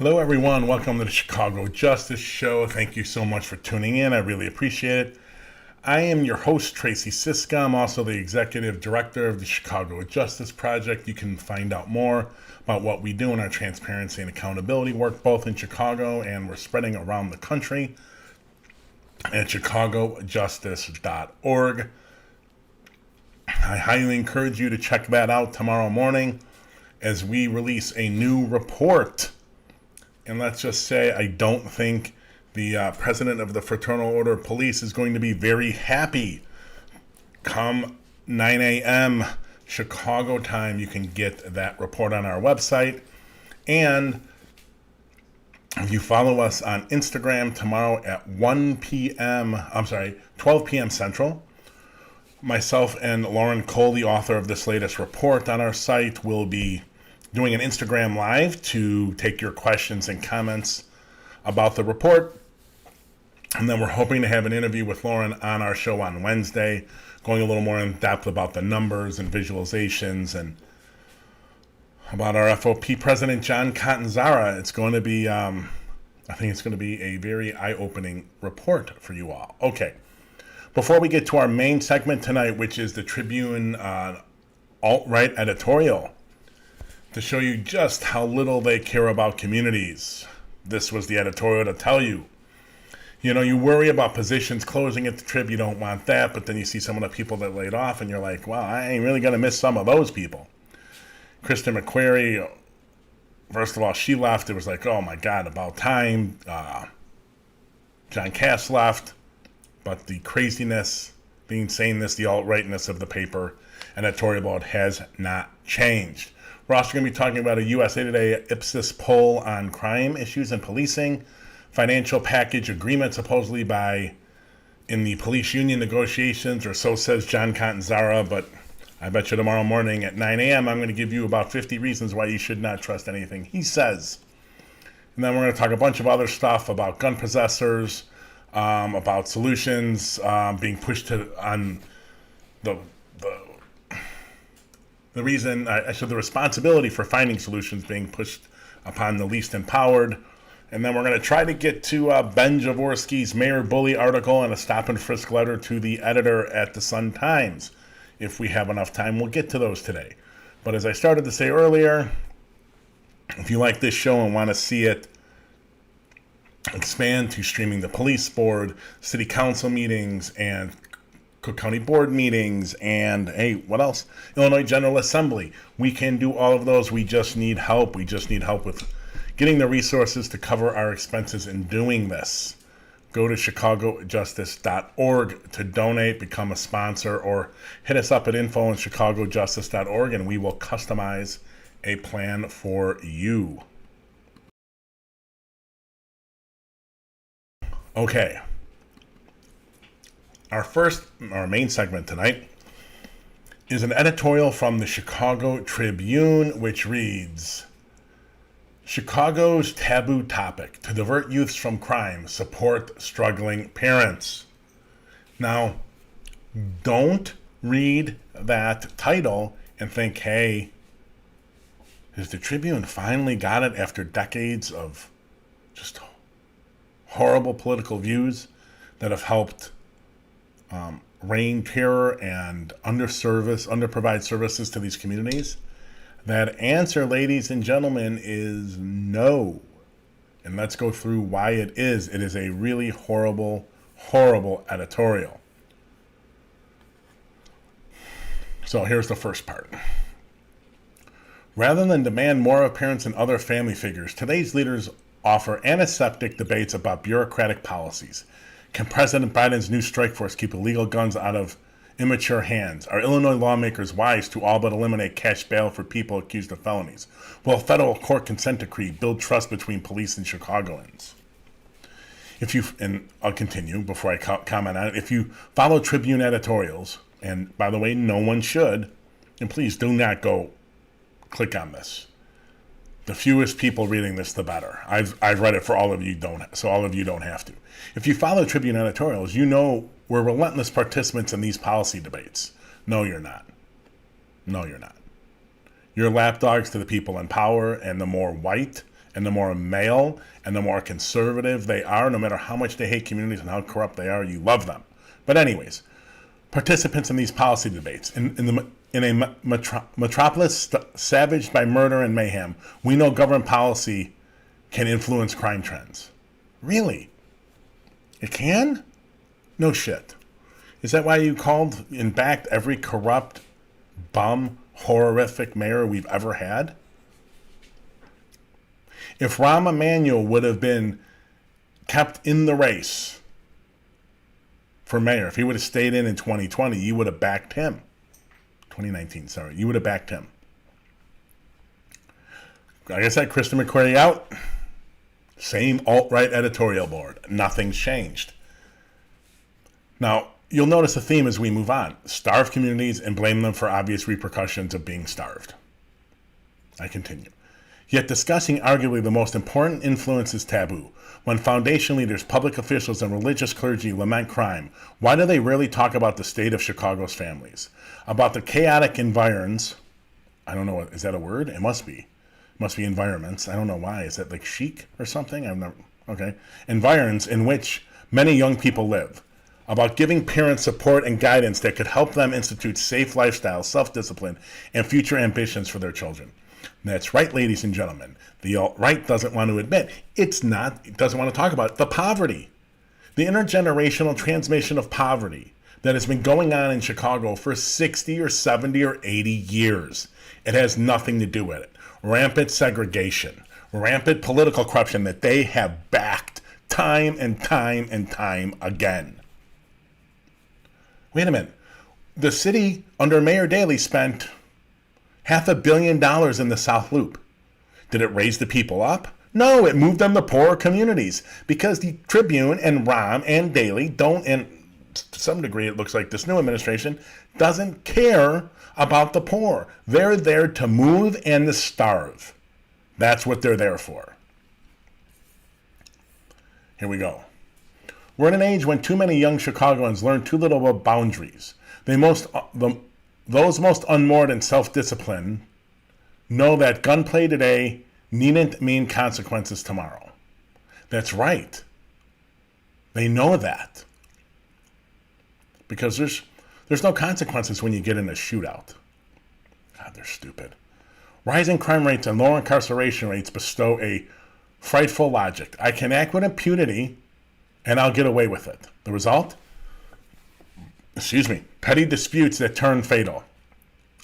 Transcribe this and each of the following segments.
Hello, everyone. Welcome to the Chicago Justice Show. Thank you so much for tuning in. I really appreciate it. I am your host, Tracy Siska. I'm also the executive director of the Chicago Justice Project. You can find out more about what we do in our transparency and accountability work, both in Chicago and we're spreading around the country at chicagojustice.org. I highly encourage you to check that out tomorrow morning as we release a new report. And let's just say I don't think the president of the Fraternal Order of Police is going to be very happy. Come 9 a.m. Chicago time, you can get that report on our website. And if you follow us on Instagram tomorrow at 12 p.m. Central, myself and Lauren Cole, the author of this latest report on our site, will be doing an Instagram Live to take your questions and comments about the report. And then we're hoping to have an interview with Lauren on our show on Wednesday, going a little more in depth about the numbers and visualizations and about our FOP president, John Catanzara. It's going to be, I think it's going to be a very eye-opening report for you all. Okay. Before we get to our main segment tonight, which is the Tribune alt-right editorial, to show you just how little they care about communities. This was the editorial to tell you. You know, you worry about positions closing at the Trib, you don't want that, but then you see some of the people that laid off and you're like, wow, I ain't really going to miss some of those people. Kristen McQuarrie, first of all, she left. It was like, oh my God, about time. John Cass left. But the craziness, the insaneness, the alt-rightness of the paper editorial board has not changed. We're also going to be talking about a USA Today Ipsos poll on crime issues and policing, financial package agreement supposedly in the police union negotiations, or so says John Catanzara, but I bet you tomorrow morning at 9 a.m. I'm going to give you about 50 reasons why you should not trust anything he says. And then we're going to talk a bunch of other stuff about gun possessors, about solutions being pushed on the responsibility for finding solutions being pushed upon the least empowered. And then we're going to try to get to Ben Jaworski's Mayor Bully article and a stop and frisk letter to the editor at the Sun-Times. If we have enough time, we'll get to those today. But as I started to say earlier, if you like this show and want to see it expand to streaming the police board, city council meetings, and Cook County board meetings, and hey, what else? Illinois General Assembly. We can do all of those. We just need help. We just need help with getting the resources to cover our expenses in doing this. Go to chicagojustice.org to donate, become a sponsor, or hit us up at info@chicagojustice.org, and we will customize a plan for you. Okay. Our main segment tonight is an editorial from the Chicago Tribune, which reads, Chicago's taboo topic: to divert youths from crime, support struggling parents. Now, don't read that title and think, hey, has the Tribune finally got it after decades of just horrible political views that have helped reign terror and underprovide services to these communities? That answer, ladies and gentlemen, is no. And let's go through why it is. It is a really horrible, horrible editorial. So here's the first part. Rather than demand more of parents and other family figures, today's leaders offer antiseptic debates about bureaucratic policies. Can President Biden's new strike force keep illegal guns out of immature hands? Are Illinois lawmakers wise to all but eliminate cash bail for people accused of felonies? Will a federal court consent decree build trust between police and Chicagoans? And I'll continue before I comment on it. If you follow Tribune editorials, and by the way, no one should, and please do not go click on this. The fewest people reading this, the better. I've read it for all of you, so all of you don't have to. If you follow Tribune editorials, you know we're relentless participants in these policy debates. No, you're not. No, you're not. You're lapdogs to the people in power, and the more white And the more male and the more conservative they are, no matter how much they hate communities and how corrupt they are, you love them. But anyways, participants in these policy debates, in a metropolis savaged by murder and mayhem, we know government policy can influence crime trends. Really? It can? No shit. Is that why you called and backed every corrupt, bum, horrific mayor we've ever had? If Rahm Emanuel would have been kept in the race for mayor, if he would have stayed in 2020, you would have backed him. 2019, sorry. You would have backed him. Like I said, Kristen McQuarrie out. Same alt-right editorial board. Nothing's changed. Now, you'll notice a theme as we move on. Starve communities and blame them for obvious repercussions of being starved. I continue. Yet discussing arguably the most important influence is taboo. When foundation leaders, public officials, and religious clergy lament crime, why do they rarely talk about the state of Chicago's families? About the chaotic environs, I don't know, is that a word? It must be. It must be environments. I don't know why. Is that like chic or something? Okay. Environs in which many young people live. About giving parents support and guidance that could help them institute safe lifestyles, self-discipline, and future ambitions for their children. That's right, ladies and gentlemen. The alt-right doesn't want to admit it doesn't want to talk about the poverty, the intergenerational transmission of poverty that has been going on in Chicago for 60 or 70 or 80 years. It has nothing to do with it. Rampant segregation, rampant political corruption that they have backed time and time and time again. Wait a minute. The city under Mayor Daley spent $500 million in the South Loop. Did it raise the people up? No, it moved them to poorer communities because the Tribune and Rahm and Daley don't, and to some degree it looks like this new administration, doesn't care about the poor. They're there to move and to starve. That's what they're there for. Here we go. We're in an age when too many young Chicagoans learn too little about boundaries. Those most unmoored and self-disciplined know that gunplay today needn't mean consequences tomorrow. That's right. They know that. Because there's no consequences when you get in a shootout. God, they're stupid. Rising crime rates and lower incarceration rates bestow a frightful logic. I can act with impunity and I'll get away with it. The result? Petty disputes that turn fatal.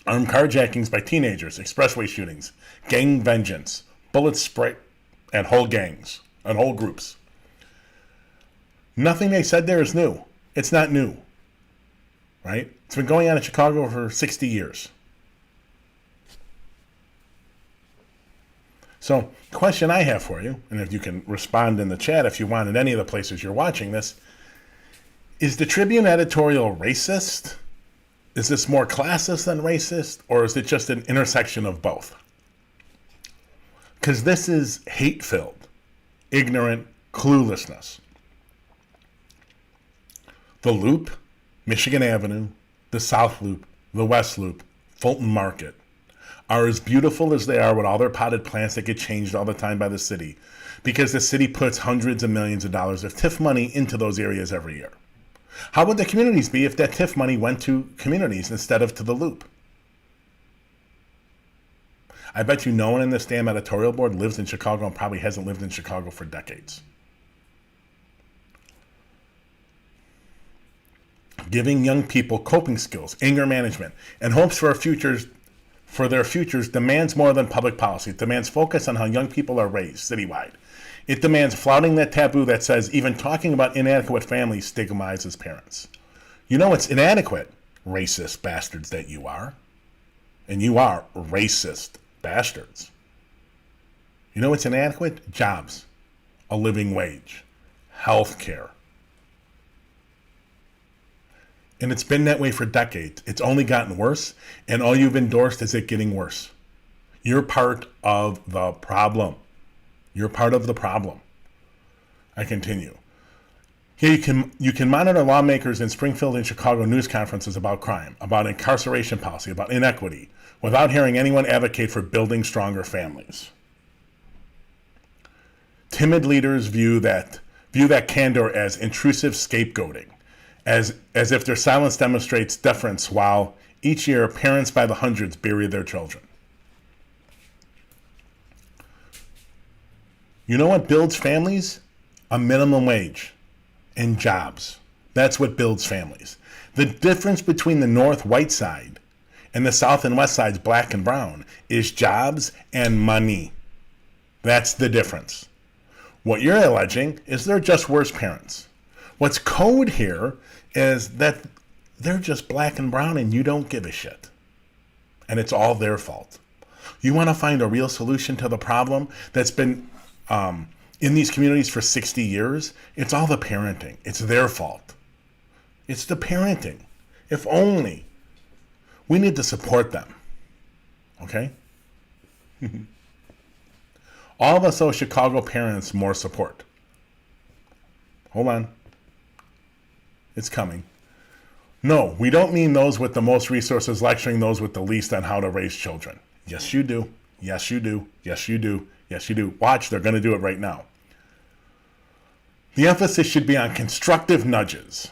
Armed carjackings by teenagers, expressway shootings, gang vengeance, bullet spray, and whole gangs, and whole groups. Nothing they said there is new. It's not new, right? It's been going on in Chicago for 60 years. So, question I have for you, and if you can respond in the chat if you want at any of the places you're watching this, is the Tribune editorial racist? Is this more classist than racist? Or is it just an intersection of both? Because this is hate-filled, ignorant cluelessness. The Loop, Michigan Avenue, the South Loop, the West Loop, Fulton Market are as beautiful as they are with all their potted plants that get changed all the time by the city because the city puts hundreds of millions of dollars of TIF money into those areas every year. How would the communities be if that TIF money went to communities instead of to the Loop? I bet you no one in this damn editorial board lives in Chicago and probably hasn't lived in Chicago for decades. Giving young people coping skills, anger management, and hopes for their futures demands more than public policy. It demands focus on how young people are raised citywide. It demands flouting that taboo that says even talking about inadequate families stigmatizes parents. You know it's inadequate, racist bastards that you are. And you are racist bastards. You know what's inadequate? Jobs, a living wage, health care. And it's been that way for decades. It's only gotten worse, and all you've endorsed is it getting worse. You're part of the problem. You're part of the problem. I continue. Here you can monitor lawmakers in Springfield and Chicago news conferences about crime, about incarceration policy, about inequity, without hearing anyone advocate for building stronger families. Timid leaders view that candor as intrusive scapegoating, as if their silence demonstrates deference, while each year parents by the hundreds bury their children. You know what builds families? A minimum wage and jobs. That's what builds families. The difference between the North white side and the South and West sides black and brown is jobs and money. That's the difference. What you're alleging is they're just worse parents. What's code here is that they're just black and brown and you don't give a shit. And it's all their fault. You want to find a real solution to the problem that's been in these communities for 60 years? It's all the parenting. It's their fault. It's the parenting. If only. We need to support them. Okay? All of us owe Chicago parents more support. Hold on. It's coming. No, we don't mean those with the most resources lecturing those with the least on how to raise children. Yes, you do. Yes, you do. Yes, you do. Yes, you do. Watch, they're going to do it right now. The emphasis should be on constructive nudges.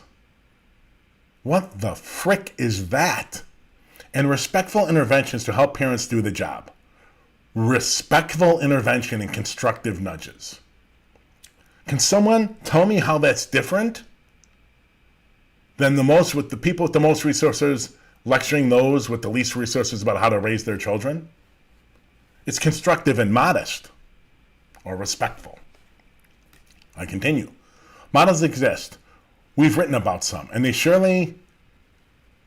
What the frick is that? And respectful interventions to help parents do the job. Respectful intervention and constructive nudges. Can someone tell me how that's different than the people with the most resources lecturing those with the least resources about how to raise their children? It's constructive and modest, or respectful. I continue. Models exist. We've written about some, and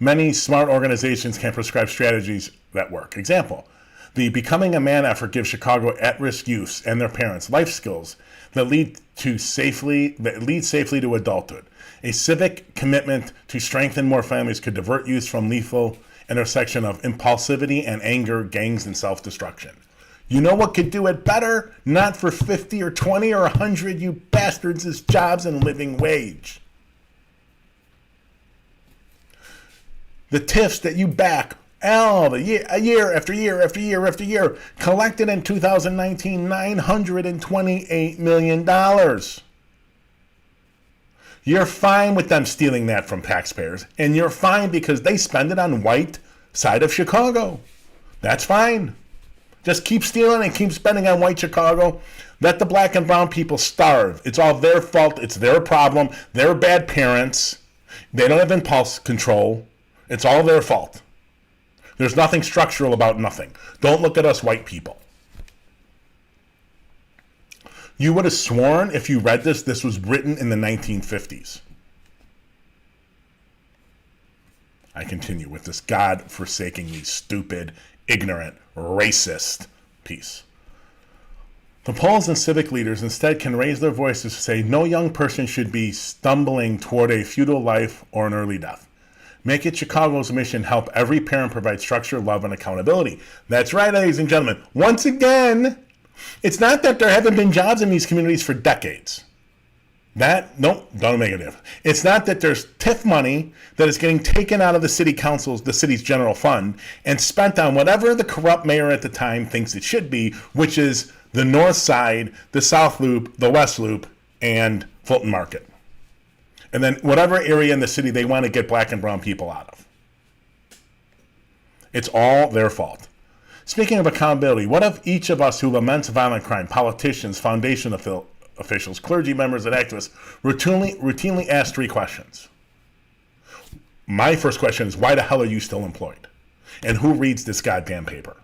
many smart organizations can prescribe strategies that work. Example, the Becoming a Man effort gives Chicago at-risk youths and their parents life skills that lead safely to adulthood. A civic commitment to strengthen more families could divert youth from lethal intersection of impulsivity and anger, gangs, and self-destruction. You know what could do it better? Not for 50 or 20 or 100, you bastards, is jobs and living wage. The TIFs that you back year after year after year after year collected in 2019 $928 million. You're fine with them stealing that from taxpayers, and you're fine because they spend it on white side of Chicago. That's fine. Just keep stealing and keep spending on white Chicago. Let the black and brown people starve. It's all their fault. It's their problem. They're bad parents. They don't have impulse control. It's all their fault. There's nothing structural about nothing. Don't look at us white people. You would have sworn if you read this was written in the 1950s. I continue with this God-forsakingly stupid, ignorant, racist piece. The polls and civic leaders instead can raise their voices to say no young person should be stumbling toward a futile life or an early death. Make it Chicago's mission, help every parent provide structure, love, and accountability. That's right, ladies and gentlemen. Once again, it's not that there haven't been jobs in these communities for decades. Don't make a difference. It's not that there's TIF money that is getting taken out of the city's general fund, and spent on whatever the corrupt mayor at the time thinks it should be, which is the North Side, the South Loop, the West Loop, and Fulton Market. And then whatever area in the city they want to get black and brown people out of. It's all their fault. Speaking of accountability, what if each of us who laments violent crime, politicians, foundation officials, clergy members, and activists routinely ask 3 questions? My first question is, why the hell are you still employed? And who reads this goddamn paper?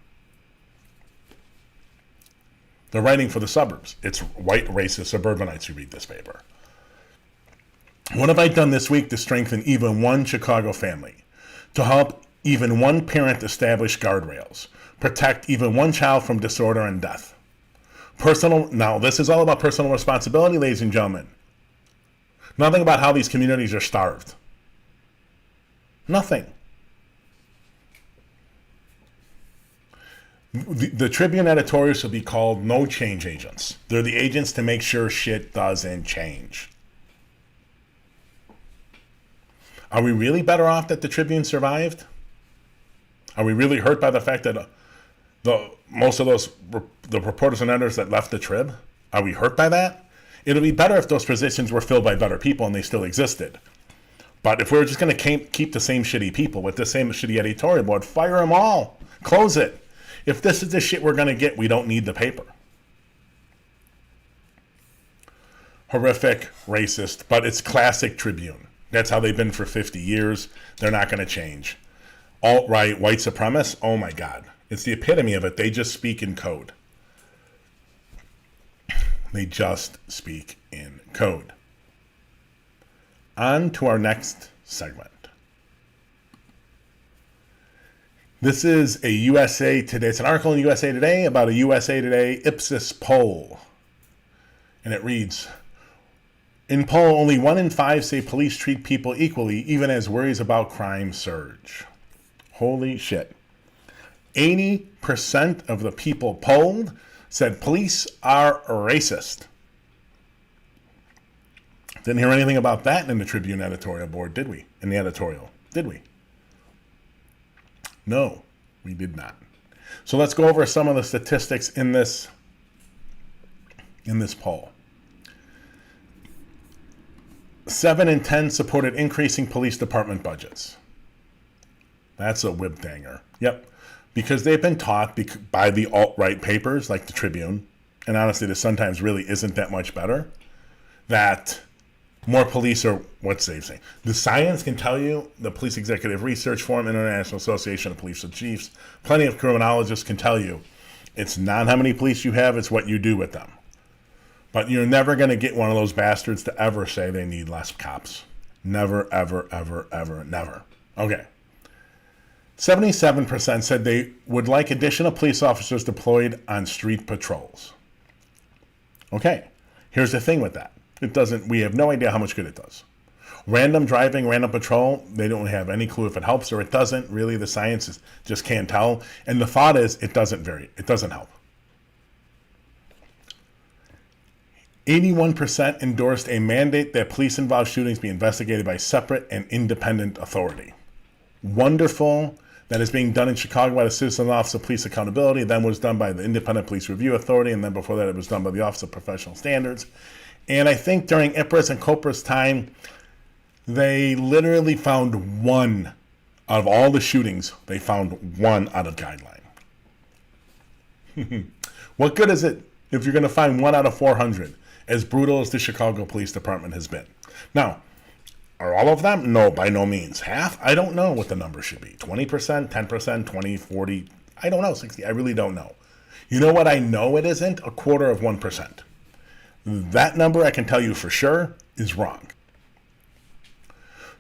They're writing for the suburbs. It's white, racist suburbanites who read this paper. What have I done this week to strengthen even one Chicago family? To help even one parent establish guardrails? Protect even one child from disorder and death? Now, this is all about personal responsibility, ladies and gentlemen. Nothing about how these communities are starved. Nothing. The Tribune editorial should be called No Change Agents. They're the agents to make sure shit doesn't change. Are we really better off that the Tribune survived? Are we really hurt by the fact that most of the reporters and editors that left the Trib? Are we hurt by that? It'll be better if those positions were filled by better people and they still existed. But if we were just going to keep the same shitty people with the same shitty editorial board, fire them all. Close it. If this is the shit we're going to get, we don't need the paper. Horrific, racist, but it's classic Tribune. That's how they've been for 50 years. They're not going to change. Alt-right, white supremacists, oh my God. It's the epitome of it. They just speak in code. They just speak in code. On to our next segment. This is a USA Today. It's an article in USA Today about a USA Today Ipsos poll. And it reads, in poll, only 1 in 5 say police treat people equally, even as worries about crime surge. Holy shit. 80% of the people polled said police are racist. Didn't hear anything about that in the Tribune editorial board, did we? In the editorial, did we? No, we did not. So let's go over some of the statistics in this poll. 7 in 10 supported increasing police department budgets. That's a whip-danger. Yep. Because they've been taught by the alt-right papers like the Tribune, and honestly, this sometimes really isn't that much better, that more police are what they say. The science can tell you, the Police Executive Research Forum, International Association of Police Chiefs, plenty of criminologists can tell you, it's not how many police you have, it's what you do with them. But you're never going to get one of those bastards to ever say they need less cops. Never, ever, ever, ever, never. Okay. 77% said they would like additional police officers deployed on street patrols. Okay, here's the thing with that. We have no idea how much good it does. Random driving, random patrol, they don't have any clue if it helps or it doesn't. Really, the science just can't tell. And the thought is it doesn't help. 81% endorsed a mandate that police-involved shootings be investigated by separate and independent authority. Wonderful. That is being done in Chicago by the Citizen Office of Police Accountability, then was done by the Independent Police Review Authority, and then before that it was done by the Office of Professional Standards. And I think during Ipsos and Copra's time, they literally found one out of all the shootings, they found one out of guideline. What good is it if you're going to find 1 out of 400, as brutal as the Chicago Police Department has been? Now, are all of them? No, by no means. Half? I don't know what the number should be. 20%, 10%, 20, 40, I don't know, 60, I really don't know. You know what I know it isn't? 0.25%. That number, I can tell you for sure, is wrong.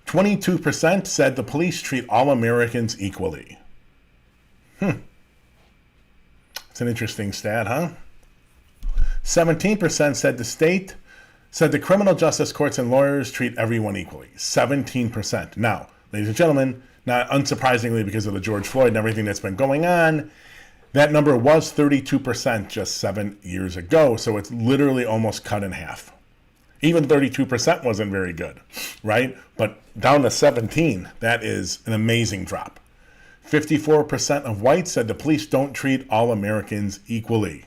22% said the police treat all Americans equally. It's an interesting stat, huh? 17% said the criminal justice courts and lawyers treat everyone equally. 17%. Now, ladies and gentlemen, not unsurprisingly because of the George Floyd and everything that's been going on, that number was 32% just 7 years ago, so it's literally almost cut in half. Even 32% wasn't very good, right? But down to 17, that is an amazing drop. 54% of whites said the police don't treat all Americans equally.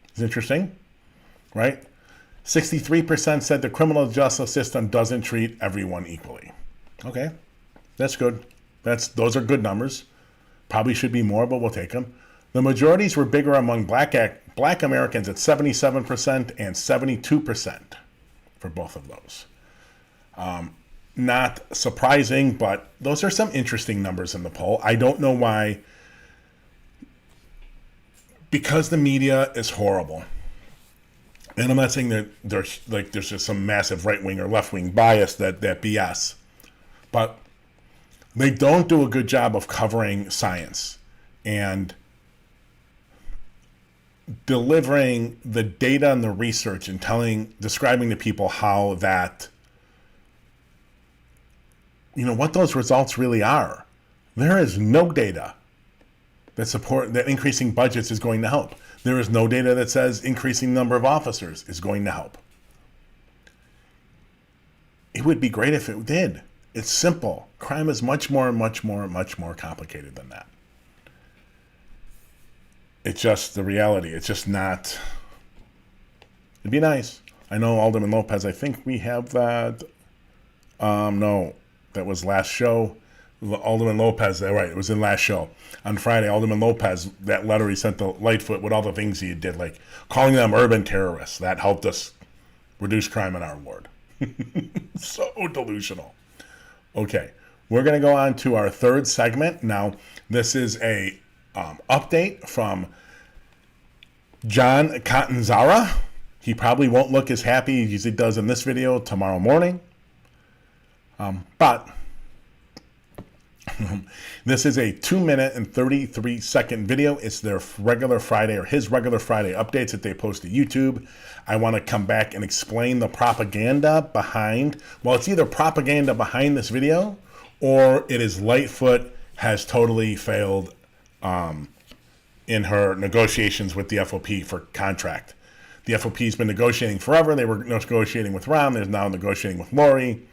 It's interesting, right? 63% said the criminal justice system doesn't treat everyone equally. Okay, that's good. Those are good numbers. Probably should be more, but we'll take them. The majorities were bigger among black Americans at 77% and 72% for both of those. Not surprising, but those are some interesting numbers in the poll. I don't know why. Because the media is horrible. And I'm not saying that there's just some massive right-wing or left-wing bias that BS. But they don't do a good job of covering science and delivering the data and the research and describing to people how that, what those results really are. There is no data that increasing budgets is going to help. There is no data that says increasing number of officers is going to help. It would be great if it did. It's simple. Crime is much more complicated than that. It's just the reality. It's just not It'd be nice. I know Alderman Lopez, I think we have that. No, that was last show. Alderman Lopez, right, it was in last show. On Friday, Alderman Lopez, that letter he sent to Lightfoot with all the things he did, like calling them urban terrorists. That helped us reduce crime in our ward. So delusional. Okay, we're going to go on to our third segment. Now, this is a update from John Catanzara. He probably won't look as happy as he does in this video tomorrow morning. But this is a 2-minute and 33-second video. It's their regular Friday, or his regular Friday updates that they post to YouTube. I want to come back and explain the propaganda behind, well, it's either propaganda behind this video, or it is Lightfoot has totally failed in her negotiations with the FOP for contract. The FOP's been negotiating forever. They were negotiating with Ron. They're now negotiating with Lori.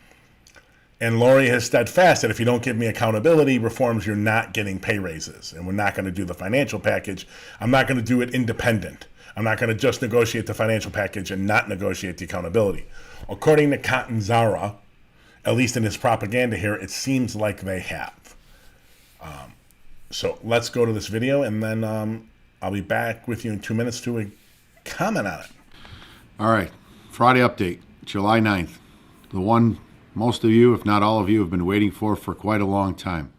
And Lori has steadfast that if you don't give me accountability reforms, you're not getting pay raises. And we're not going to do the financial package. I'm not going to do it independent. I'm not going to just negotiate the financial package and not negotiate the accountability. According to Catanzara, at least in his propaganda here, it seems like they have. So let's go to this video, and then I'll be back with you in 2 minutes to comment on it. All right. Friday update, July 9th. The one most of you, if not all of you, have been waiting for quite a long time.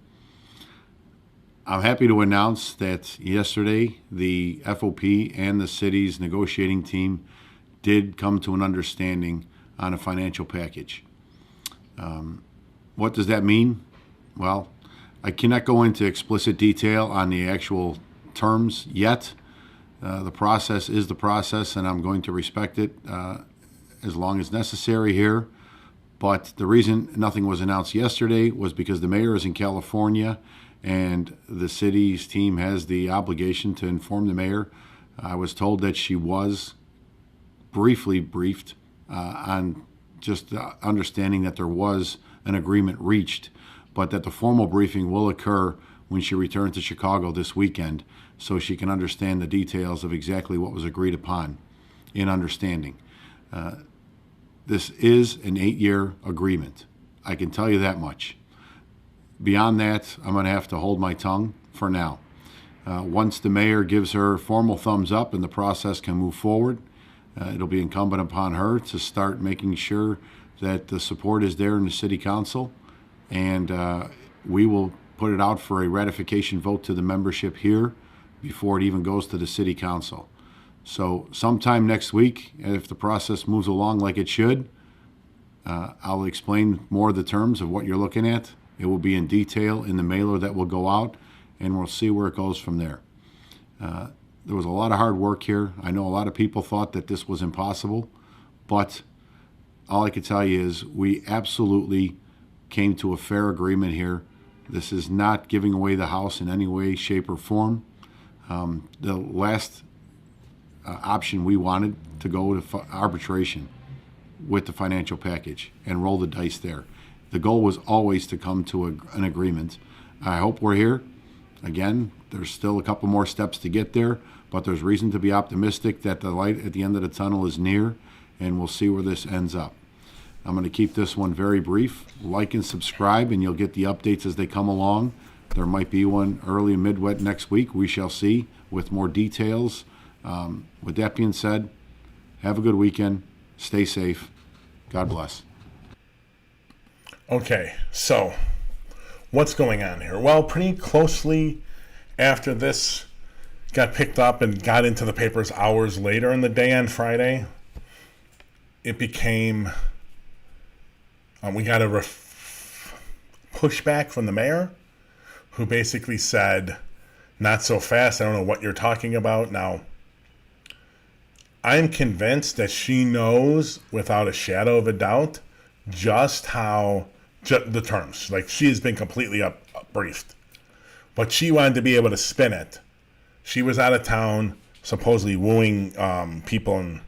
I'm happy to announce that yesterday the FOP and the city's negotiating team did come to an understanding on a financial package. What does that mean? Well, I cannot go into explicit detail on the actual terms yet. The process is the process, and I'm going to respect it as long as necessary here. But the reason nothing was announced yesterday was because the mayor is in California, and the city's team has the obligation to inform the mayor. I was told that she was briefly briefed on just understanding that there was an agreement reached, but that the formal briefing will occur when she returns to Chicago this weekend, so she can understand the details of exactly what was agreed upon in understanding. This is an 8-year agreement. I can tell you that much. Beyond that, I'm going to have to hold my tongue for now. Once the mayor gives her formal thumbs up and the process can move forward, it'll be incumbent upon her to start making sure that the support is there in the city council, and we will put it out for a ratification vote to the membership here before it even goes to the city council. So sometime next week, if the process moves along like it should, I'll explain more of the terms of what you're looking at. It will be in detail in the mailer that will go out, and we'll see where it goes from there. There was a lot of hard work here. I know a lot of people thought that this was impossible, but all I can tell you is we absolutely came to a fair agreement here. This is not giving away the house in any way, shape, or form. The last option we wanted to go to arbitration with the financial package and roll the dice there. The goal was always to come to an agreement. I hope we're here. Again, there's still a couple more steps to get there, but there's reason to be optimistic that the light at the end of the tunnel is near, and we'll see where this ends up. I'm going to keep this one very brief. Like and subscribe, and you'll get the updates as they come along. There might be one early and midwet next week. We shall see with more details. With that being said, have a good weekend. Stay safe. God bless. Okay, so what's going on here? Well, pretty closely after this got picked up and got into the papers hours later in the day on Friday, it became, we got a pushback from the mayor, who basically said, not so fast, I don't know what you're talking about. Now, I'm convinced that she knows without a shadow of a doubt just how, the terms, like she has been completely briefed. But she wanted to be able to spin it. She was out of town, supposedly wooing people in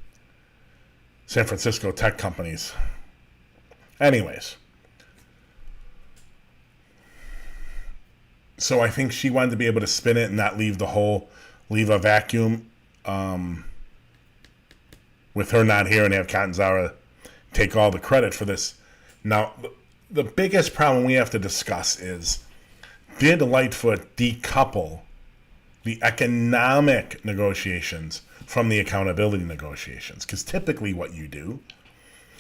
San Francisco tech companies. Anyways. So I think she wanted to be able to spin it and not leave a vacuum with her not here and have Catanzara take all the credit for this. Now, the biggest problem we have to discuss is, did Lightfoot decouple the economic negotiations from the accountability negotiations? Because typically what you do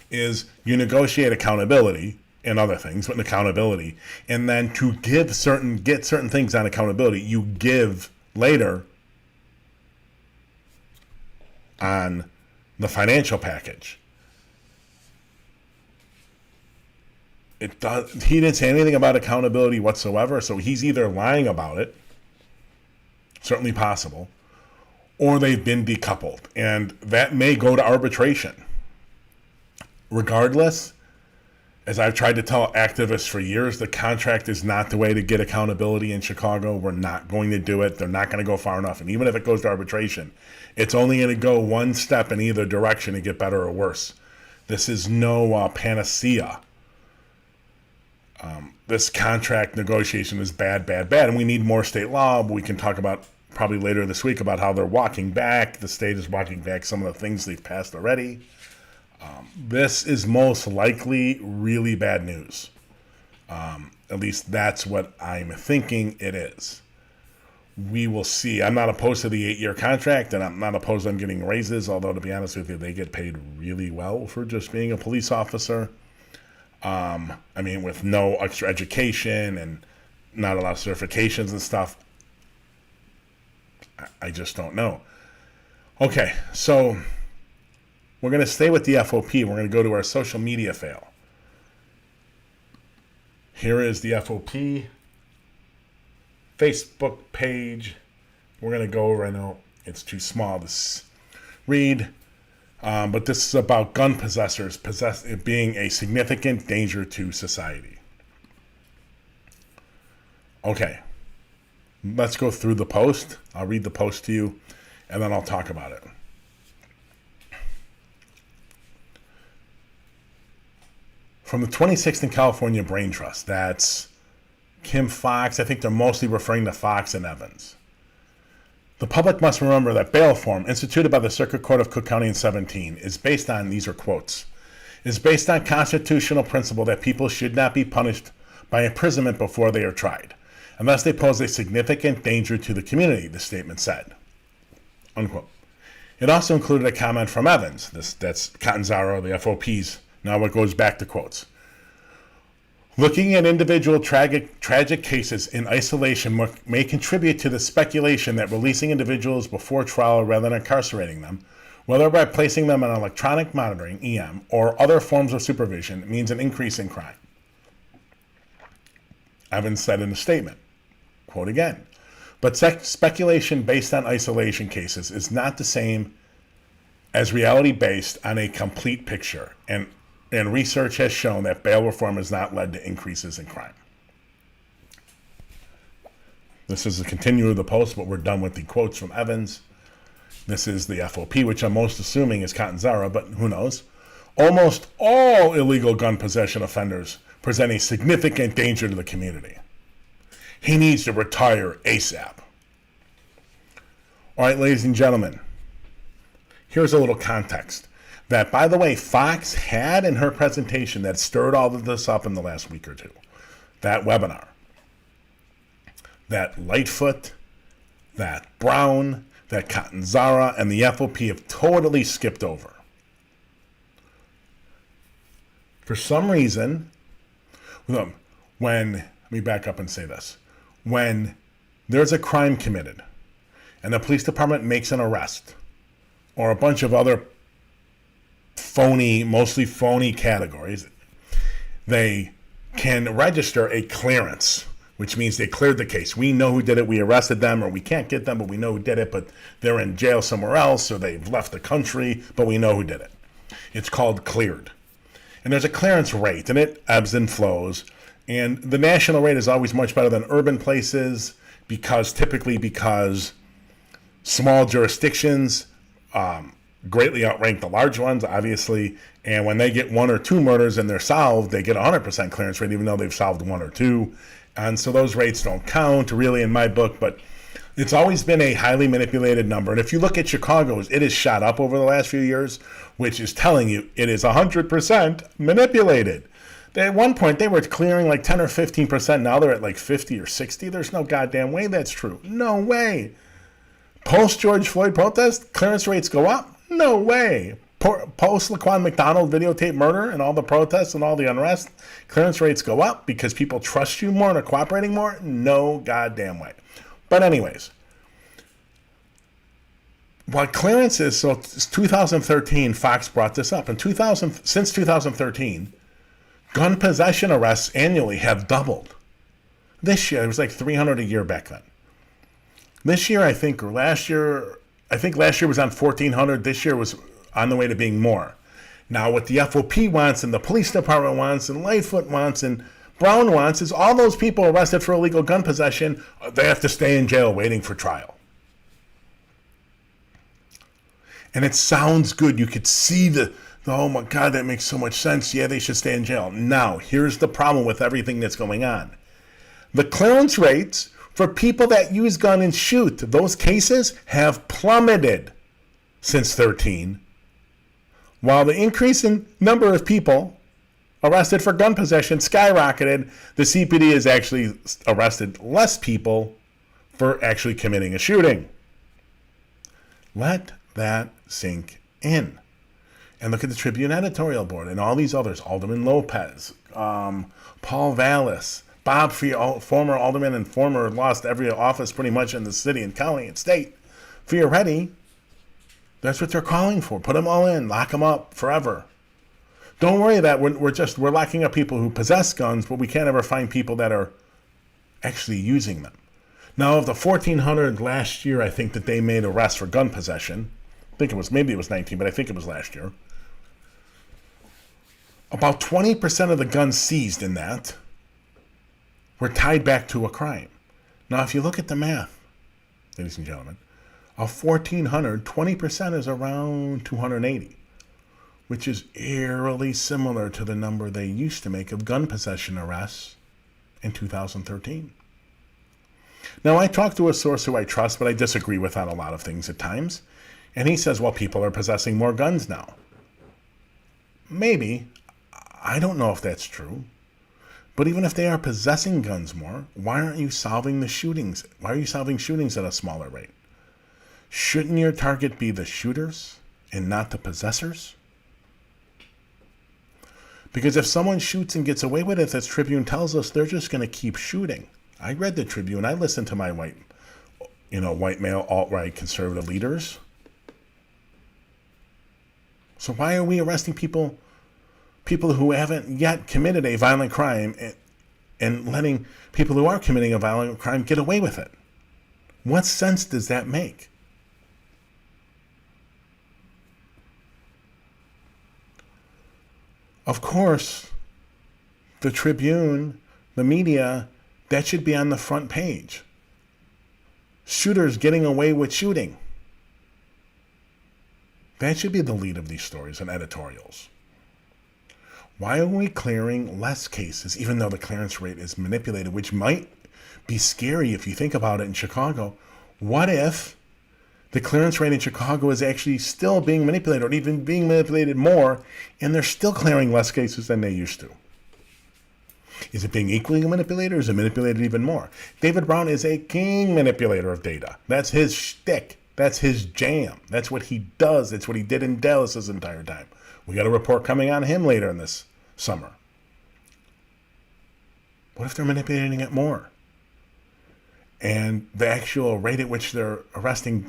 is you negotiate accountability and other things, but accountability, and then to get certain things on accountability, you give later on the financial package. He didn't say anything about accountability whatsoever, so he's either lying about it, certainly possible, or they've been decoupled, and that may go to arbitration. Regardless, as I've tried to tell activists for years, the contract is not the way to get accountability in Chicago. We're not going to do it. They're not going to go far enough. And even if it goes to arbitration, it's only going to go one step in either direction and get better or worse. This is no panacea. This contract negotiation is bad, and we need more state law. But we can talk about probably later this week about how they're walking back. The state is walking back some of the things they've passed already. This is most likely really bad news. At least that's what I'm thinking it is. We will see. I'm not opposed to the 8-year contract, and I'm not opposed to them getting raises, although, to be honest with you, they get paid really well for just being a police officer. With no extra education and not a lot of certifications and stuff. I just don't know. Okay, so we're going to stay with the FOP. We're going to go to our social media fail. Here is the FOP Facebook page. We're going to go over, I know it's too small to read, but this is about gun possessors being a significant danger to society. Okay, let's go through the post. I'll read the post to you, and then I'll talk about it. From the 26th California Brain Trust, that's Kim Fox. I think they're mostly referring to Fox and Evans. The public must remember that bail reform, instituted by the Circuit Court of Cook County in 17, is based on, these are quotes, is based on constitutional principle that people should not be punished by imprisonment before they are tried, unless they pose a significant danger to the community, the statement said. Unquote. It also included a comment from Evans, that's Catanzaro, the FOP's. Now it goes back to quotes. Looking at individual tragic cases in isolation may contribute to the speculation that releasing individuals before trial rather than incarcerating them, whether by placing them on electronic monitoring, EM, or other forms of supervision, means an increase in crime. Evans said in a statement, quote again, but speculation based on isolation cases is not the same as reality based on a complete picture, and research has shown that bail reform has not led to increases in crime. This is a continuation of the post, but we're done with the quotes from Evans. This is the FOP, which I'm most assuming is Catanzaro, but who knows? Almost all illegal gun possession offenders present a significant danger to the community. He needs to retire ASAP. All right, ladies and gentlemen, here's a little context. That, by the way, Fox had in her presentation that stirred all of this up in the last week or two, that webinar, that Lightfoot, that Brown, that Catanzara, and the FOP have totally skipped over. For some reason, let me back up and say this. When there's a crime committed and the police department makes an arrest or a bunch of other mostly phony categories, they can register a clearance, which means they cleared the case. We know who did it, we arrested them, or we can't get them, but we know who did it, but they're in jail somewhere else, or they've left the country, but we know who did it. It's called cleared. And there's a clearance rate, and it ebbs and flows. And the national rate is always much better than urban places because small jurisdictions greatly outrank the large ones, obviously, and when they get 1 or 2 murders and they're solved, they get 100% clearance rate, even though they've solved 1 or 2, and so those rates don't count, really, in my book, but It's always been a highly manipulated number. And if you look at Chicago's, it has shot up over the last few years, which is telling you it is 100% manipulated. At one point, they were clearing like 10 or 15%. Now they're at like 50 or 60. There's no goddamn way that's true. No way. Post-George Floyd protest, clearance rates go up? No way. Post-Laquan McDonald videotape murder and all the protests and all the unrest, clearance rates go up because people trust you more and are cooperating more? No goddamn way. But anyways, what clearance is, so it's 2013, Fox brought this up. Since 2013, gun possession arrests annually have doubled. This year, it was like 300 a year back then. This year, last year was on 1,400. This year was on the way to being more. Now, what the FOP wants and the police department wants and Lightfoot wants and Brown wants is all those people arrested for illegal gun possession, they have to stay in jail waiting for trial. And it sounds good. You could see oh my God, that makes so much sense. Yeah, they should stay in jail. Now, here's the problem with everything that's going on. The clearance rates for people that use gun and shoot, those cases have plummeted since 13, while the increase in number of people arrested for gun possession skyrocketed. The CPD has actually arrested less people for actually committing a shooting. Let that sink in. And look at the Tribune editorial board and all these others, Alderman Lopez, Paul Vallis, Bob Fioretti, former alderman and lost every office pretty much in the city and county and state. Fioretti, that's what they're calling for. Put them all in, lock them up forever. Don't worry that we're locking up people who possess guns, but we can't ever find people that are actually using them. Now, of the 1,400 last year, I think that they made arrests for gun possession. Maybe it was 19, but I think it was last year. About 20% of the guns seized in that were tied back to a crime. Now, if you look at the math, ladies and gentlemen, of 1,400, 20% is around 280. Which is eerily similar to the number they used to make of gun possession arrests in 2013. Now, I talked to a source who I trust, but I disagree with on a lot of things at times. And he says, well, people are possessing more guns now. Maybe. I don't know if that's true. But even if they are possessing guns more, why aren't you solving the shootings? Why are you solving shootings at a smaller rate? Shouldn't your target be the shooters and not the possessors? Because if someone shoots and gets away with it, as Tribune tells us, they're just going to keep shooting. I read the Tribune. I listened to my white male, alt-right conservative leaders. So why are we arresting people who haven't yet committed a violent crime and letting people who are committing a violent crime get away with it? What sense does that make? Of course, the Tribune, the media, that should be on the front page. Shooters getting away with shooting. That should be the lead of these stories and editorials. Why are we clearing less cases, even though the clearance rate is manipulated, which might be scary if you think about it in Chicago? What if the clearance rate in Chicago is actually still being manipulated, or even being manipulated more, and they're still clearing less cases than they used to? Is it being equally manipulated, or is it manipulated even more? David Brown is a king manipulator of data. That's his shtick. That's his jam. That's what he does. That's what he did in Dallas his entire time. We got a report coming on him later in this summer. What if they're manipulating it more? And the actual rate at which they're arresting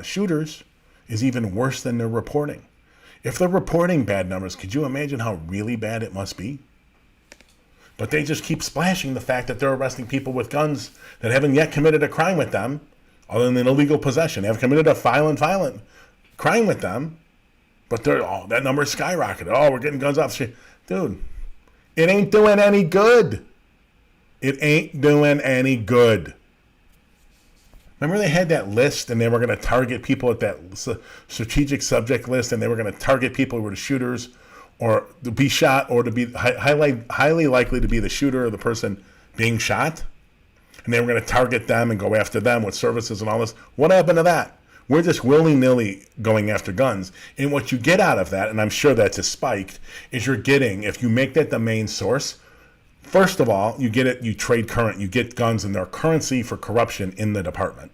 shooters is even worse than they're reporting. If they're reporting bad numbers, could you imagine how really bad it must be? But they just keep splashing the fact that they're arresting people with guns that haven't yet committed a crime with them, other than illegal possession. They have committed a violent crime with them, but that number is skyrocketed. Oh, we're getting guns off the street. Dude, it ain't doing any good. It ain't doing any good. Remember they had that list and they were going to target people at that strategic subject list, and they were going to target people who were the shooters or to be shot or to be highly likely to be the shooter or the person being shot? and they were going to target them and go after them with services and all this. What happened to that? We're just willy-nilly going after guns. And what you get out of that, and I'm sure that's a spike, is you're getting, if you make that the main source, first of all, you get it, you trade current, you get guns and their currency for corruption in the department.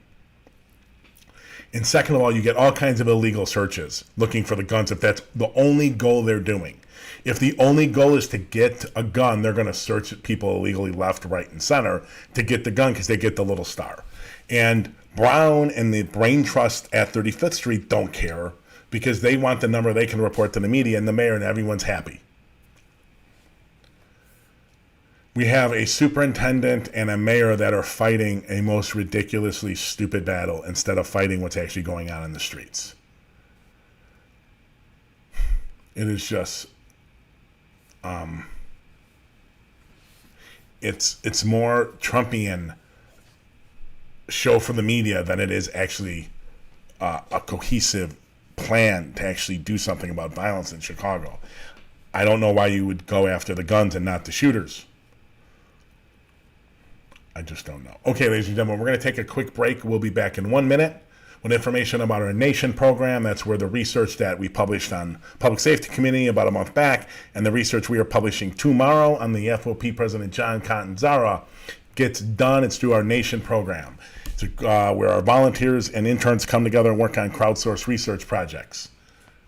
And second of all, you get all kinds of illegal searches looking for the guns if that's the only goal they're doing. If the only goal is to get a gun, they're going to search people illegally left, right, and center to get the gun because they get the little star. And Brown and the Brain Trust at 35th Street don't care because they want the number they can report to the media and the mayor, and everyone's happy. We have a superintendent and a mayor that are fighting a most ridiculously stupid battle instead of fighting what's actually going on in the streets. It is just, it's more Trumpian show for the media than it is actually a cohesive plan to actually do something about violence in Chicago. I don't know why you would go after the guns and not the shooters. I just don't know. Okay, ladies and gentlemen, we're going to take a quick break. We'll be back in 1 minute with information about our Nation program. That's where the research that we published on Public Safety Committee about a month back and the research we are publishing tomorrow on the FOP President John Catanzara gets done. It's through our Nation program. It's where our volunteers and interns come together and work on crowdsourced research projects.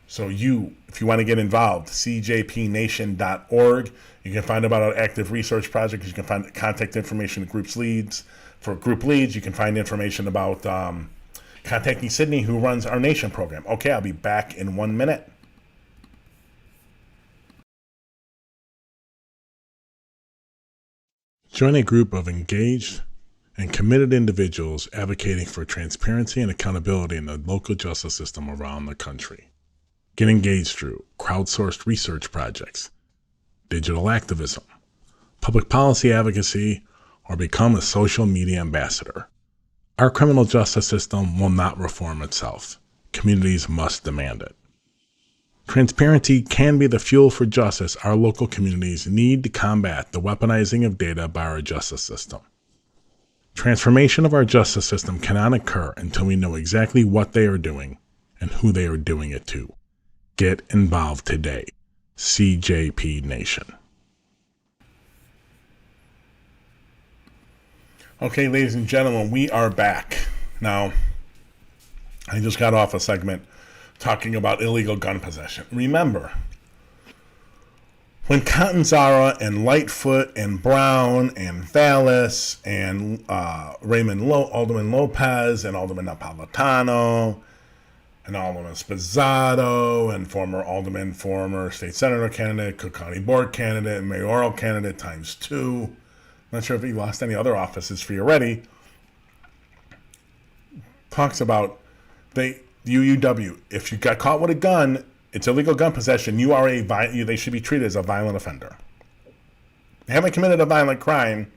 So if you want to get involved, cjpnation.org. You can find about our active research projects. You can find contact information for group leads. You can find information about contacting Sydney, who runs our Nation program. Okay, I'll be back in 1 minute. Join a group of engaged and committed individuals advocating for transparency and accountability in the local justice system around the country. Get engaged through crowdsourced research projects, digital activism, public policy advocacy, or become a social media ambassador. Our criminal justice system will not reform itself. Communities must demand it. Transparency can be the fuel for justice our local communities need to combat the weaponizing of data by our justice system. Transformation of our justice system cannot occur until we know exactly what they are doing and who they are doing it to. Get involved today. CJP Nation. Okay, ladies and gentlemen, we are back. Now, I just got off a segment talking about illegal gun possession. Remember, when Catanzara and Lightfoot and Brown and Vallis and Alderman Lopez and Alderman Napolitano and Alderman Spizzato and former state senator candidate, Cook County Board candidate, mayoral candidate times 2. Not sure if he lost any other offices for you already. Talks about the UUW. If you got caught with a gun, it's illegal gun possession. They should be treated as a violent offender. They haven't committed a violent crime,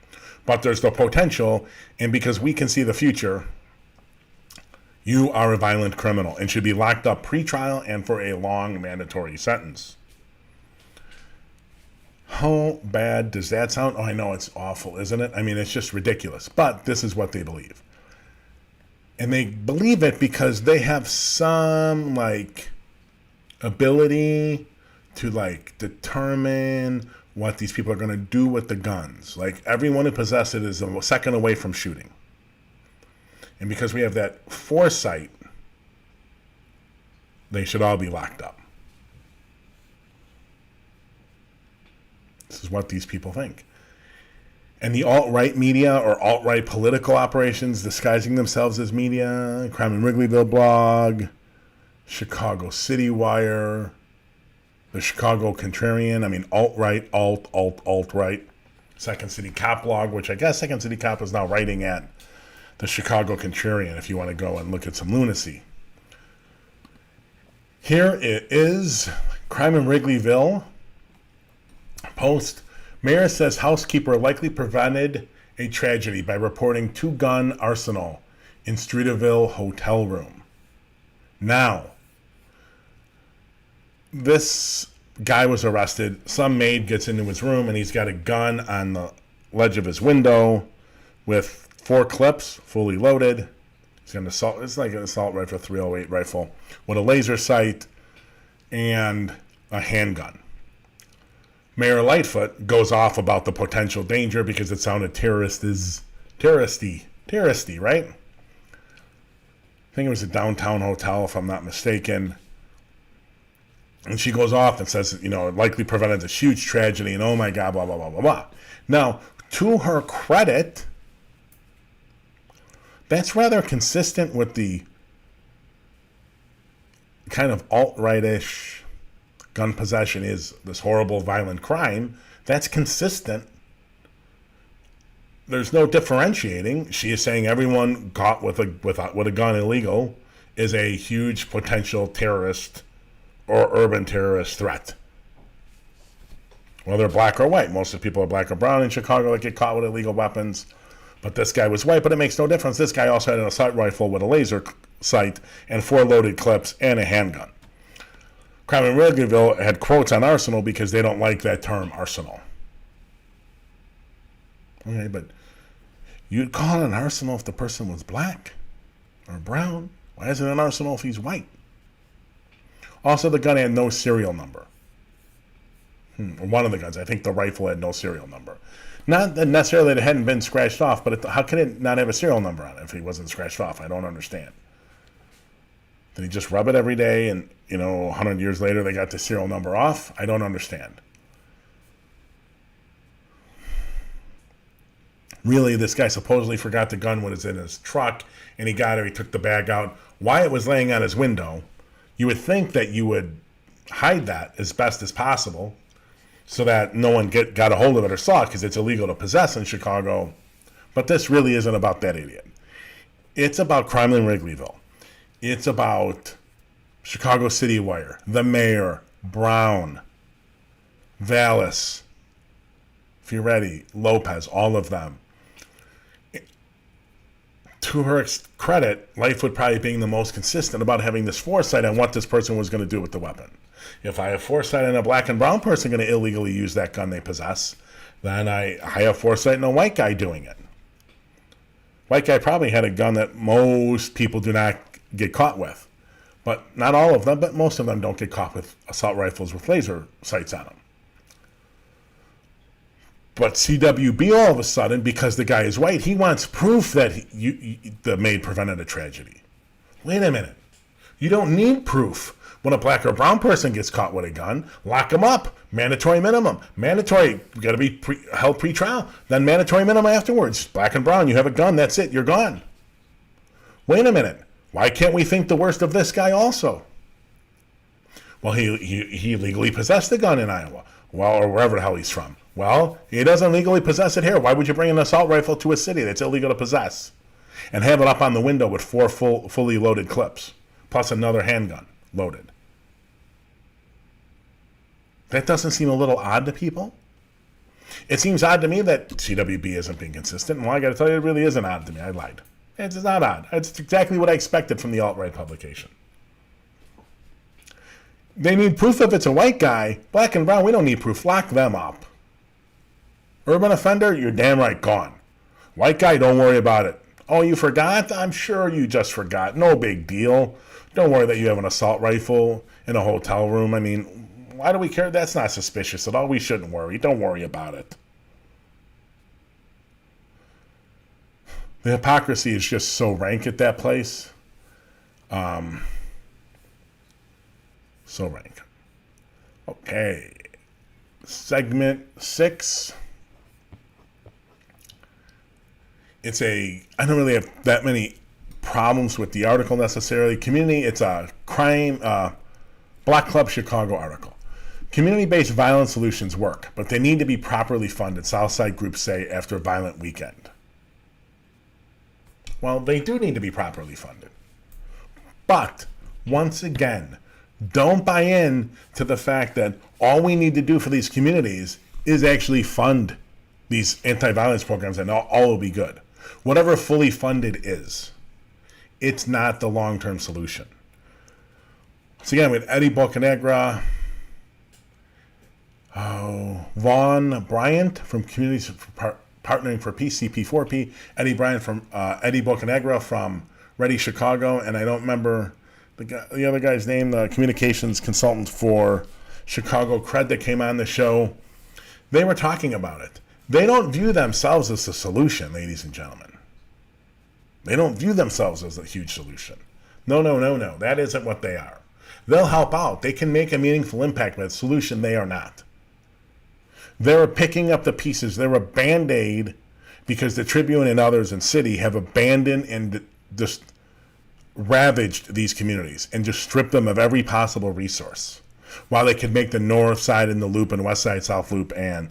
but there's the potential, and because we can see the future, you are a violent criminal and should be locked up pre-trial and for a long mandatory sentence. How bad does that sound? Oh, I know it's awful, isn't it? I mean, it's just ridiculous. But this is what they believe. And they believe it because they have some, ability to, determine what these people are going to do with the guns. Everyone who possesses it is a second away from shooting. And because we have that foresight, they should all be locked up. This is what these people think. And the alt-right media or alt-right political operations disguising themselves as media, Crime in Wrigleyville blog, Chicago City Wire, the Chicago Contrarian, alt-right, alt-right, Second City Cop blog, which I guess Second City Cop is now writing at the Chicago Contrarian if you want to go and look at some lunacy. Here it is, Crime in Wrigleyville. Post, mayor says housekeeper likely prevented a tragedy by reporting 2-gun arsenal in Streeterville hotel room. Now, this guy was arrested. Some maid gets into his room and he's got a gun on the ledge of his window with 4 clips, fully loaded. He's got an assault. It's like an assault rifle, 308 rifle with a laser sight and a handgun. Mayor Lightfoot goes off about the potential danger because it sounded terroristy, right? I think it was a downtown hotel, if I'm not mistaken. And she goes off and says, it likely prevented this huge tragedy, and oh my God, blah, blah, blah, blah, blah. Now, to her credit, that's rather consistent with the kind of alt-right-ish gun possession is this horrible, violent crime. That's consistent. There's no differentiating. She is saying everyone caught with a gun illegal is a huge potential terrorist or urban terrorist threat. Whether black or white. Most of the people are black or brown in Chicago that get caught with illegal weapons. But this guy was white, but it makes no difference. This guy also had an assault rifle with a laser sight and 4 loaded clips and a handgun. Crime in Wrigleyville had quotes on arsenal because they don't like that term, arsenal. Okay, but you'd call it an arsenal if the person was black or brown. Why is it an arsenal if he's white? Also, the gun had no serial number. One of the guns. I think the rifle had no serial number. Not that necessarily it hadn't been scratched off, but how can it not have a serial number on it if he wasn't scratched off? I don't understand. Did he just rub it every day and, 100 years later they got the serial number off? I don't understand. Really, this guy supposedly forgot the gun when it was in his truck, and he took the bag out. Why it was laying on his window, you would think that you would hide that as best as possible so that no one got a hold of it or saw it, because it's illegal to possess in Chicago. But this really isn't about that idiot. It's about crime in Wrigleyville. It's about Chicago City Wire, the mayor, Brown, Vallis, Fioretti, Lopez, all of them. To her credit, Lightfoot probably being the most consistent about having this foresight on what this person was going to do with the weapon. If I have foresight on a black and brown person going to illegally use that gun they possess, then I have foresight in a white guy doing it. White guy probably had a gun that most people do not get caught with. But not all of them, but most of them don't get caught with assault rifles with laser sights on them. But CWB all of a sudden, because the guy is white, he wants proof that the maid prevented a tragedy. Wait a minute. You don't need proof. When a black or brown person gets caught with a gun, lock them up. Mandatory minimum. Mandatory, got to be held pre-trial. Then mandatory minimum afterwards. Black and brown, you have a gun, that's it, you're gone. Wait a minute. Why can't we think the worst of this guy also? Well, he legally possessed a gun in Iowa. Well, or wherever the hell he's from. Well, he doesn't legally possess it here. Why would you bring an assault rifle to a city that's illegal to possess and have it up on the window with 4 fully loaded clips, plus another handgun loaded? That doesn't seem a little odd to people? It seems odd to me that CWB isn't being consistent. Well, I got to tell you, it really isn't odd to me. I lied. It's not odd. It's exactly what I expected from the alt-right publication. They need proof if it's a white guy. Black and brown, we don't need proof. Lock them up. Urban offender, you're damn right gone. White guy, don't worry about it. Oh, you forgot? I'm sure you just forgot. No big deal. Don't worry that you have an assault rifle in a hotel room. I mean, why do we care? That's not suspicious at all. We shouldn't worry. Don't worry about it. The hypocrisy is just so rank at that place. So rank. Okay. Segment 6. I don't really have that many problems with the article necessarily. Community, it's a crime, Black Club Chicago article. Community-based violence solutions work, but they need to be properly funded, Southside groups say after a violent weekend. Well, they do need to be properly funded. But, once again, don't buy in to the fact that all we need to do for these communities is actually fund these anti-violence programs and all will be good. Whatever fully funded is, it's not the long-term solution. So again, with Eddie Bocanegra, Vaughn Bryant from Community Partnering for Peace, CP4P, Eddie Bryan from Eddie Bocanegra from Ready Chicago, and I don't remember the other guy's name, the communications consultant for Chicago Cred that came on the show. They were talking about it. They don't view themselves as the solution, ladies and gentlemen. They don't view themselves as a huge solution. No. That isn't what they are. They'll help out. They can make a meaningful impact, but the solution they are not. They're picking up the pieces. They're a Band-Aid because the Tribune and others in city have abandoned and just ravaged these communities and just stripped them of every possible resource. While they could make the north side and the loop and west side, south loop, and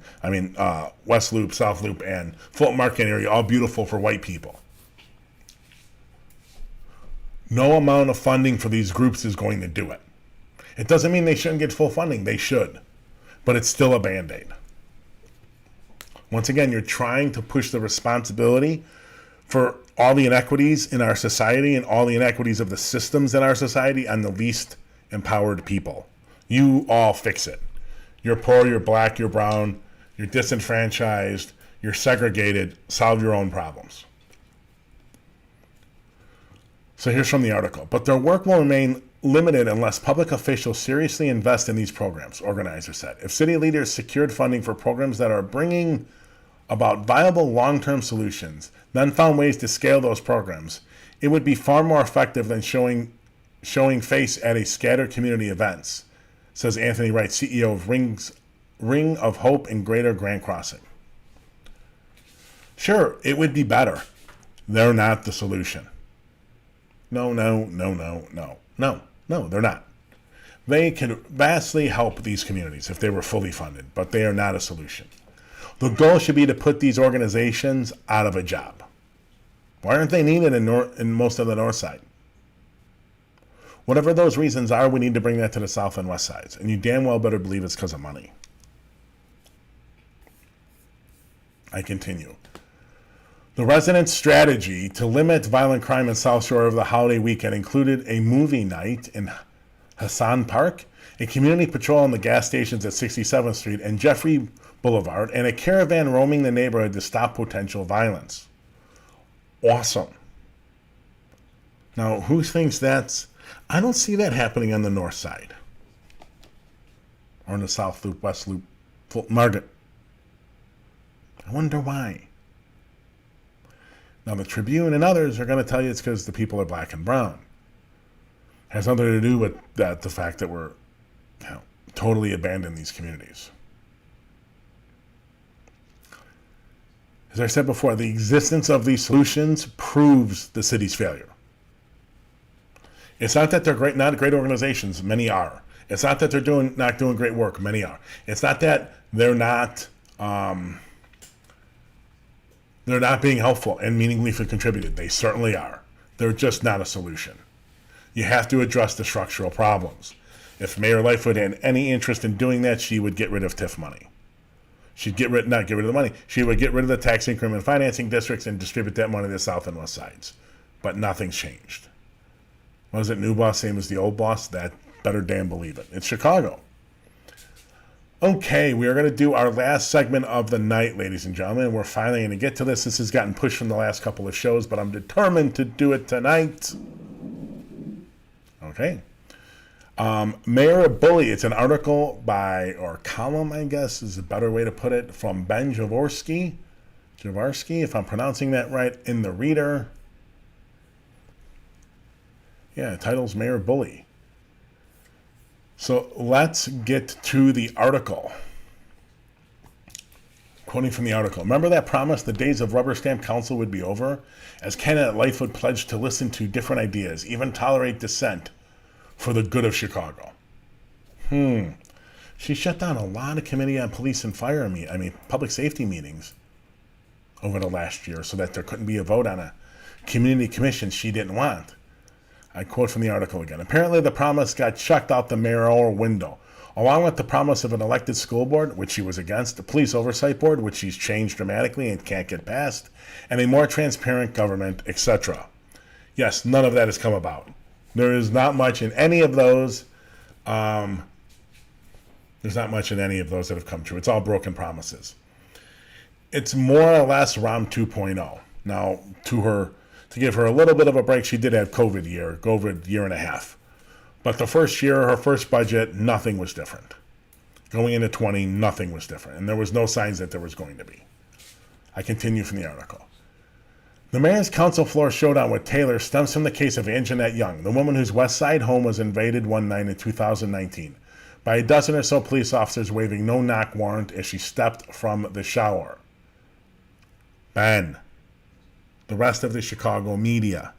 west loop, south loop, and Fulton Market area all beautiful for white people. No amount of funding for these groups is going to do it. It doesn't mean they shouldn't get full funding. They should. But it's still a Band-Aid. Once again, you're trying to push the responsibility for all the inequities in our society and all the inequities of the systems in our society on the least empowered people. You all fix it. You're poor, you're black, you're brown, you're disenfranchised, you're segregated. Solve your own problems. So here's from the article. But their work will remain limited unless public officials seriously invest in these programs, organizers said. If city leaders secured funding for programs that are bringing about viable long-term solutions, then found ways to scale those programs, it would be far more effective than showing face at a scattered community events, says Anthony Wright, CEO of Ring of Hope in Greater Grand Crossing. Sure, it would be better. They're not the solution. No, they're not. They can vastly help these communities if they were fully funded, but they are not a solution. The goal should be to put these organizations out of a job. Why aren't they needed in most of the north side? Whatever those reasons are, we need to bring that to the south and west sides. And you damn well better believe it's because of money. I continue. The residents' strategy to limit violent crime in South Shore over the holiday weekend included a movie night in Hassan Park, a community patrol on the gas stations at 67th Street and Jeffrey Boulevard, and a caravan roaming the neighborhood to stop potential violence. Awesome. Now, who thinks that's... I don't see that happening on the north side. Or in the south loop, west loop, Fulton Market. I wonder why. Now, the Tribune and others are going to tell you it's because the people are black and brown. It has nothing to do with that, the fact that we're totally abandoned these communities. As I said before, the existence of these solutions proves the city's failure. It's not that they're not great organizations. Many are. It's not that they're not doing great work. Many are. It's not that they're not being helpful and meaningfully contributed. They certainly are. They're just not a solution. You have to address the structural problems. If Mayor Lightfoot had any interest in doing that, she would get rid of TIF money. She'd not get rid of the money. She would get rid of the tax increment financing districts and distribute that money to the south and west sides. But nothing's changed. Was it new boss, same as the old boss? That better damn believe it. It's Chicago. Okay, we are going to do our last segment of the night, ladies and gentlemen. We're finally going to get to this. This has gotten pushed from the last couple of shows, but I'm determined to do it tonight. Okay. Mayor Bully, it's an article or column, I guess, is a better way to put it, from Ben Jaworski, if I'm pronouncing that right, in the Reader. Yeah, the title's Mayor Bully. So let's get to the article. Quoting from the article, remember that promise the days of rubber stamp council would be over? As candidate Lightfoot pledged to listen to different ideas, even tolerate dissent for the good of Chicago. She shut down a lot of committee on police and fire, public safety meetings over the last year so that there couldn't be a vote on a community commission she didn't want. I quote from the article again. Apparently the promise got chucked out the mayoral window, along with the promise of an elected school board, which she was against, a police oversight board, which she's changed dramatically and can't get past, and a more transparent government, etc. Yes, none of that has come about. There is not much in any of those. There's not much in any of those that have come true. It's all broken promises. it's more or less around 2.0. Now, to give her a little bit of a break, she did have COVID year and a half. But the first year, her first budget, nothing was different. Going into 20, nothing was different. And there was no signs that there was going to be. I continue from the article. The mayor's council floor showdown with Taylor stems from the case of Anjanette Young, the woman whose West Side home was invaded one night in 2019 by a dozen or so police officers waving no-knock warrant as she stepped from the shower. Ben, the rest of the Chicago media,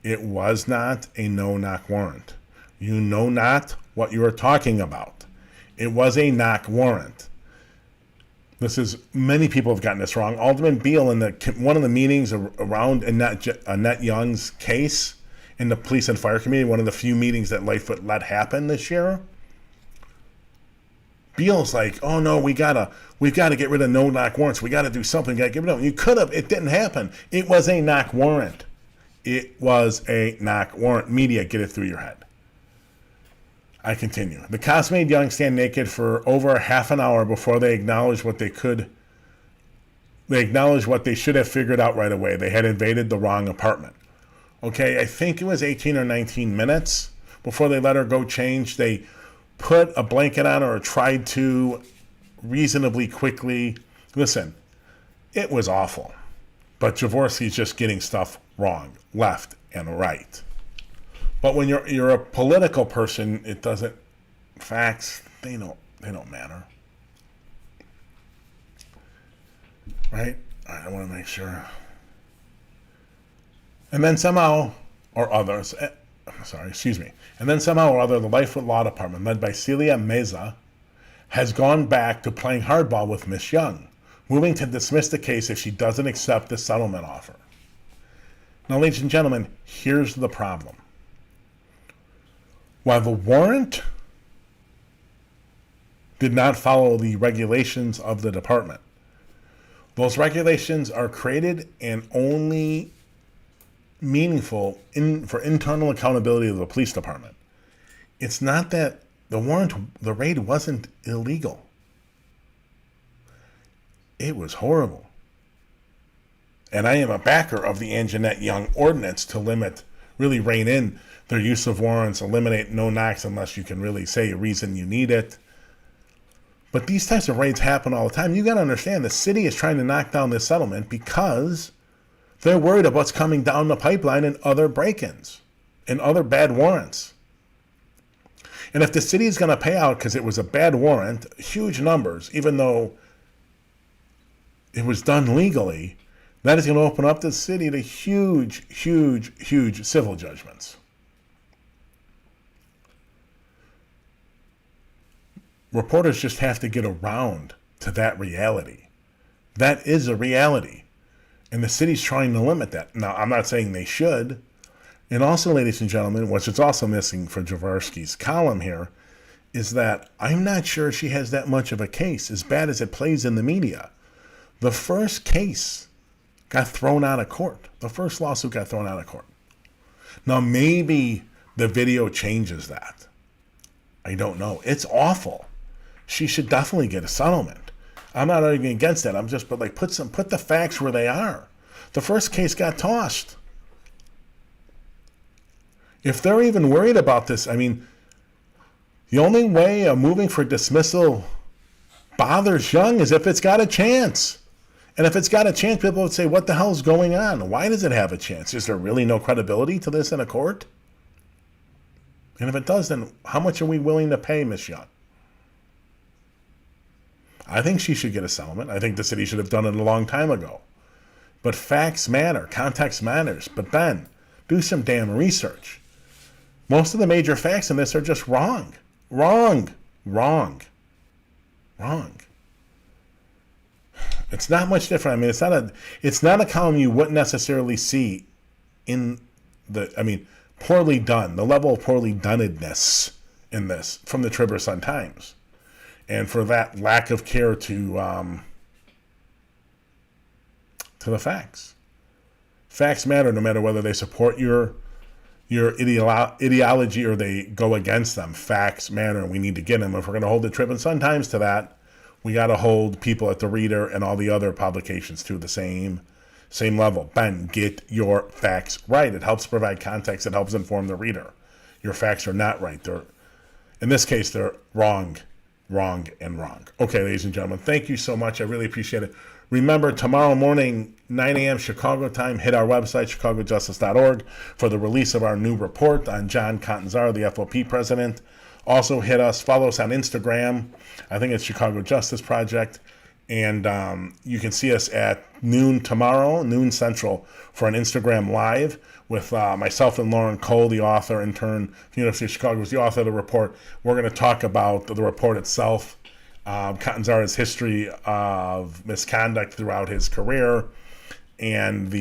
it was not a no-knock warrant. You know not what you are talking about. It was a knock warrant. Many people have gotten this wrong. Alderman Beal, in one of the meetings around Annette Young's case in the Police and Fire Committee, one of the few meetings that Lightfoot let happen this year, Beal's like, "Oh no, we've got to get rid of no-knock warrants. We got to do something. Got to give it up." You could have. It didn't happen. It was a knock warrant. It was a knock warrant. Media, get it through your head. I continue. The cops made Young stand naked for over half an hour before they acknowledged what they should have figured out right away. They had invaded the wrong apartment. Okay, I think it was 18 or 19 minutes before they let her go change. They put a blanket on her or tried to reasonably quickly. Listen, it was awful. But Jaworski's just getting stuff wrong, left and right. But when you're a political person, it doesn't. Facts, they don't matter, right? I want to make sure. And then somehow or others, And then somehow or other, the Lightfoot Law Department, led by Celia Meza, has gone back to playing hardball with Miss Young, moving to dismiss the case if she doesn't accept the settlement offer. Now, ladies and gentlemen, here's the problem. While the warrant did not follow the regulations of the department, those regulations are created and only meaningful for internal accountability of the police department. It's not that the raid wasn't illegal. It was horrible. And I am a backer of the Anjanette Young ordinance to really rein in their use of warrants, eliminate no knocks unless you can really say a reason you need it. But these types of raids happen all the time. You got to understand the city is trying to knock down this settlement because they're worried about what's coming down the pipeline and other break-ins and other bad warrants. And if the city is going to pay out because it was a bad warrant, huge numbers, even though it was done legally, that is going to open up the city to huge, huge, huge civil judgments. Reporters just have to get around to that reality. That is a reality. And the city's trying to limit that. Now, I'm not saying they should. And also, ladies and gentlemen, which is also missing for Jaworski's column here, is that I'm not sure she has that much of a case, as bad as it plays in the media. The first case got thrown out of court. The first lawsuit got thrown out of court. Now, maybe the video changes that. I don't know. It's awful. She should definitely get a settlement. I'm not arguing against that. Put the facts where they are. The first case got tossed. If they're even worried about this, the only way a moving for dismissal bothers Young is if it's got a chance. And if it's got a chance, people would say, what the hell's going on? Why does it have a chance? Is there really no credibility to this in a court? And if it does, then how much are we willing to pay Miss Young? I think she should get a settlement. I think the city should have done it a long time ago. But facts matter. Context matters. But Ben, do some damn research. Most of the major facts in this are just wrong. Wrong. It's not much different. It's not a column you wouldn't necessarily see in poorly done, the level of poorly donedness in this from the Tribune Sun-Times. And for that lack of care to the facts. Facts matter no matter whether they support your ideology or they go against them. Facts matter, and we need to get them. If we're going to hold the Tribune Sun-Times to that, we got to hold people at the Reader and all the other publications to the same level. Ben, get your facts right. It helps provide context. It helps inform the reader. Your facts are not right. In this case, they're wrong, and wrong. Okay, ladies and gentlemen, thank you so much. I really appreciate it. Remember, tomorrow morning, 9 a.m. Chicago time, hit our website, chicagojustice.org, for the release of our new report on John Catanzaro, the FOP president. Also, follow us on Instagram. I think it's Chicago Justice Project. And you can see us at noon tomorrow, noon Central, for an Instagram Live with myself and Lauren Cole, the author, intern from the University of Chicago, who's the author of the report. We're going to talk about the report itself, Catanzaro's history of misconduct throughout his career, and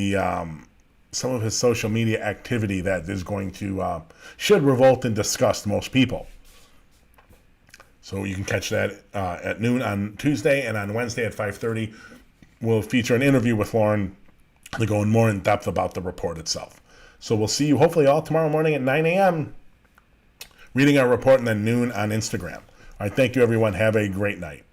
some of his social media activity that is going to should revolt and disgust most people. So you can catch that at noon on Tuesday, and on Wednesday at 5:30, we'll feature an interview with Lauren to go in more in depth about the report itself. So we'll see you hopefully all tomorrow morning at 9 a.m. reading our report, and then noon on Instagram. All right, thank you, everyone. Have a great night.